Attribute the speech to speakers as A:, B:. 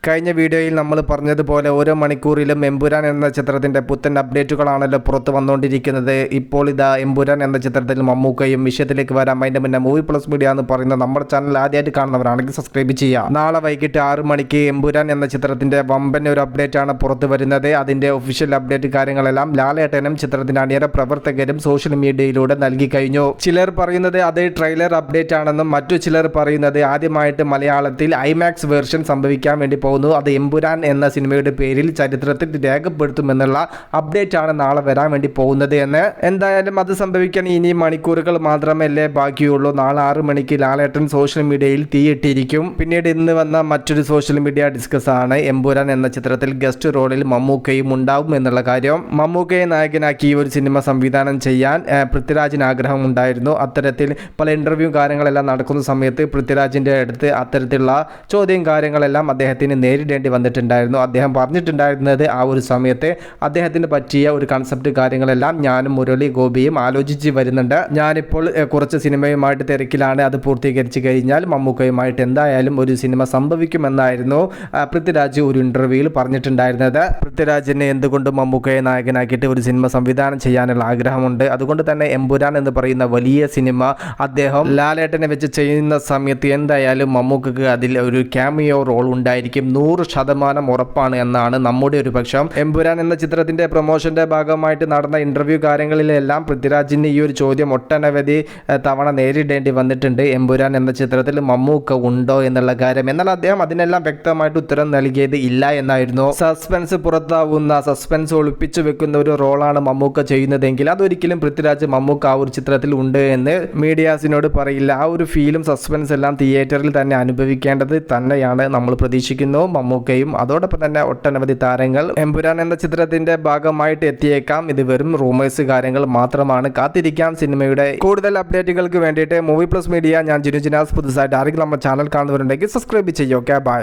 A: കഴിഞ്ഞ വീഡിയോയിൽ നമ്മൾ പറഞ്ഞതുപോലെ ഓരോ മണിക്കൂറിലും എമ്പുരാൻ എന്ന ചിത്രത്തിൻ്റെ പുത്തൻ അപ്ഡേറ്റുകളാണല്ലോ പുറത്ത് വന്നുകൊണ്ടിരിക്കുന്നത്. ഇപ്പോൾ ഇതാ എമ്പുരാൻ എന്ന ചിത്രത്തിൽ മമ്മൂക്കയും വിഷയത്തിലേക്ക് വരാം. അതിൻ്റെ മുന്നേ മൂവി പ്ലസ് മീഡിയ എന്ന് പറയുന്ന നമ്മുടെ ചാനൽ ആദ്യമായിട്ട് കാണുന്നവരാണെങ്കിൽ സബ്സ്ക്രൈബ് ചെയ്യുക. നാളെ വൈകിട്ട് 6 മണിക്ക് എമ്പുരാൻ എന്ന ചിത്രത്തിൻ്റെ വമ്പൻ ഒരു അപ്ഡേറ്റ് ആണ് പുറത്ത് വരുന്നത്. അതിൻ്റെ ഒഫീഷ്യൽ അപ്ഡേറ്റ് കാര്യങ്ങളെല്ലാം ലാലേട്ടനും ചിത്രത്തിൻ്റെ അണിയറ പ്രവർത്തകരും സോഷ്യൽ മീഡിയയിലൂടെ നൽകി കഴിഞ്ഞു. ചിലർ പറയുന്നത് അത് ട്രെയിലർ അപ്ഡേറ്റ് ആണെന്നും മറ്റു ചിലർ പറയുന്നത് ആദ്യമായിട്ട് മലയാളത്തിൽ ഐമാക്സ് വേർഷൻ സംഭവിക്കാൻ വേണ്ടി പോകുന്നു. അത് എമ്പുരാൻ എന്ന സിനിമയുടെ പേരിൽ ചരിത്രത്തിൽ രേഖപ്പെടുത്തുമെന്നുള്ള അപ്ഡേറ്റ് ആണ് നാളെ വരാൻ വേണ്ടി പോകുന്നത് എന്ന്. എന്തായാലും അത് സംഭവിക്കാൻ ഇനി മണിക്കൂറുകൾ മാത്രമല്ലേ ബാക്കിയുള്ളൂ. നാളെ 6 മണിക്ക് ലാലേട്ടൻ സോഷ്യൽ മീഡിയയിൽ തീയിട്ടിരിക്കും. പിന്നീട് ഇന്ന് വന്ന മറ്റൊരു സോഷ്യൽ മീഡിയ ഡിസ്കസ് ആണ് എമ്പുരാൻ എന്ന ചിത്രത്തിൽ ഗസ്റ്റ് റോളിൽ മമ്മൂക്കയും ഉണ്ടാവും എന്നുള്ള കാര്യം. മമ്മൂക്കയെ നായകനാക്കി ഒരു സിനിമ സംവിധാനം ചെയ്യാൻ പൃഥ്വിരാജിന് ആഗ്രഹം ഉണ്ടായിരുന്നു. അത്തരത്തിൽ പല ഇന്റർവ്യൂ കാര്യങ്ങളെല്ലാം നടക്കുന്ന സമയത്ത് പൃഥ്വിരാജിന്റെ അടുത്ത് അത്തരത്തിലുള്ള ചോദ്യം കാര്യങ്ങളെല്ലാം അദ്ദേഹത്തിന് നേരിടേണ്ടി വന്നിട്ടുണ്ടായിരുന്നു. അദ്ദേഹം പറഞ്ഞിട്ടുണ്ടായിരുന്നത് ആ ഒരു സമയത്ത് അദ്ദേഹത്തിന് പറ്റിയ ഒരു കൺസെപ്റ്റ് കാര്യങ്ങളെല്ലാം ഞാനും മുരളി ഗോപിയും ആലോചിച്ച് വരുന്നുണ്ട്. ഞാനിപ്പോൾ കുറച്ച് സിനിമയുമായിട്ട് തിരക്കിലാണ്. അത് പൂർത്തീകരിച്ച് കഴിഞ്ഞാൽ മമ്മൂക്കയുമായിട്ട് എന്തായാലും ഒരു സിനിമ സംഭവിക്കുമെന്നായിരുന്നു പൃഥ്വിരാജ് ഒരു ഇന്റർവ്യൂവിൽ പറഞ്ഞിട്ടുണ്ടായിരുന്നത്. പൃഥ്വിരാജിനെ എന്തുകൊണ്ടും മമ്മൂക്കയെ നായകനാക്കിയിട്ട് ഒരു സിനിമ സംവിധാനം ചെയ്യാനുള്ള ആഗ്രഹമുണ്ട്. അതുകൊണ്ട് തന്നെ എമ്പുരാൻ എന്ന് പറയുന്ന വലിയ സിനിമ അദ്ദേഹം ലാലേട്ടനെ വെച്ച് ചെയ്യുന്ന സമയത്ത് എന്തായാലും മമ്മൂക്കക്ക് അതിൽ ഒരു ക്യാമിയോ റോൾ ഉണ്ടായിരിക്കും. 100% ഉറപ്പാണ് എന്നാണ് നമ്മുടെ ഒരു പക്ഷം. എമ്പുരാൻ എന്ന ചിത്രത്തിന്റെ പ്രൊമോഷന്റെ ഭാഗമായിട്ട് നടന്ന ഇന്റർവ്യൂ കാര്യങ്ങളിലെല്ലാം പൃഥ്വിരാജിന് ഈ ഒരു ചോദ്യം ഒട്ടനവധി തവണ നേരിടേണ്ടി വന്നിട്ടുണ്ട്. എമ്പുരാൻ എന്ന ചിത്രത്തിൽ മമ്മൂക്ക ഉണ്ടോ എന്നുള്ള കാര്യം. എന്നാൽ അദ്ദേഹം അതിനെല്ലാം വ്യക്തമായിട്ട് ഉത്തരം നൽകിയത് ഇല്ല എന്നായിരുന്നു. സസ്പെൻസ് പുറത്താവുന്ന, സസ്പെൻസ് ഒളിപ്പിച്ചു വെക്കുന്ന ഒരു റോളാണ് മമ്മൂക്ക ചെയ്യുന്നതെങ്കിൽ അതൊരിക്കലും പൃഥ്വിരാജ് മമ്മൂക്ക ആ ഒരു ചിത്രത്തിൽ ഉണ്ട് എന്ന് മീഡിയാസിനോട് പറയില്ല. ആ ഒരു ഫീലും സസ്പെൻസ് എല്ലാം തിയേറ്ററിൽ തന്നെ അനുഭവിക്കേണ്ടത് തന്നെയാണ് നമ്മൾ പ്രതീക്ഷിക്കുന്നു. മമ്മൂക്കയും അതോടൊപ്പം തന്നെ ഒട്ടനവധി താരങ്ങൾ എമ്പുരാൻ എന്ന ചിത്രത്തിന്റെ ഭാഗമായിട്ട് എത്തിയേക്കാം. ഇത് വെറും റൂമേഴ്സ് കാര്യങ്ങൾ മാത്രമാണ്. കാത്തിരിക്കാം സിനിമയുടെ കൂടുതൽ അപ്ഡേറ്റുകൾക്ക് വേണ്ടിയിട്ട്. മൂവി പ്ലസ് മീഡിയ, ഞാൻ ജിനു ജിനാസ്. പുതുസായിട്ട് ആരെങ്കിലും നമ്മുടെ ചാനൽ കാണുന്നവരുണ്ടെങ്കിൽ സബ്സ്ക്രൈബ് ചെയ്യുക. Okay, by.